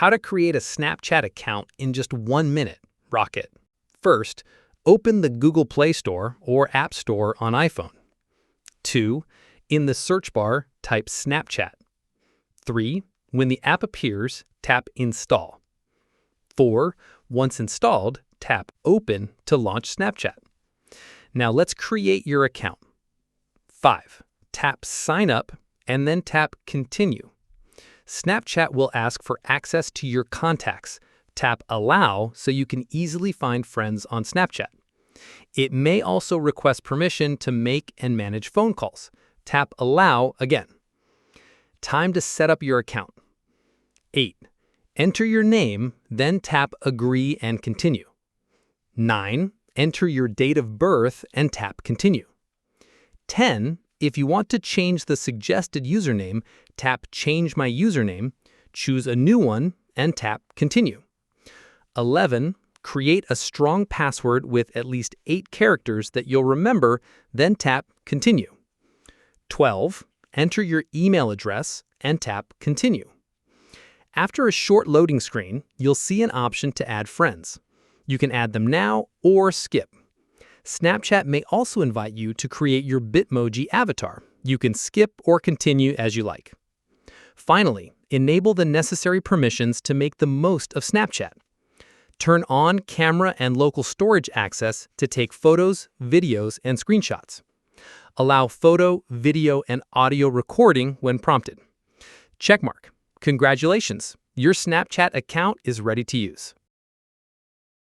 How to create a Snapchat account in just 1 minute. Rocket. First, open the Google Play Store or App Store on iPhone. 2. In the search bar, type Snapchat. 3. When the app appears, tap Install. 4. Once installed, tap Open to launch Snapchat. Now let's create your account. 5. Tap Sign Up and then tap Continue. Snapchat will ask for access to your contacts. Tap Allow so you can easily find friends on Snapchat. It may also request permission to make and manage phone calls. Tap Allow again. Time to set up your account. 8. Enter your name, then tap Agree and Continue. 9. Enter your date of birth and tap Continue. 10. If you want to change the suggested username, tap Change My Username, choose a new one, and tap Continue. 11. Create a strong password with at least 8 characters that you'll remember, then tap Continue. 12. Enter your email address and tap Continue. After a short loading screen, you'll see an option to add friends. You can add them now or skip. Snapchat may also invite you to create your Bitmoji avatar. You can skip or continue as you like. Finally, enable the necessary permissions to make the most of Snapchat. Turn on camera and local storage access to take photos, videos, and screenshots. Allow photo, video, and audio recording when prompted. Checkmark. Congratulations! Your Snapchat account is ready to use.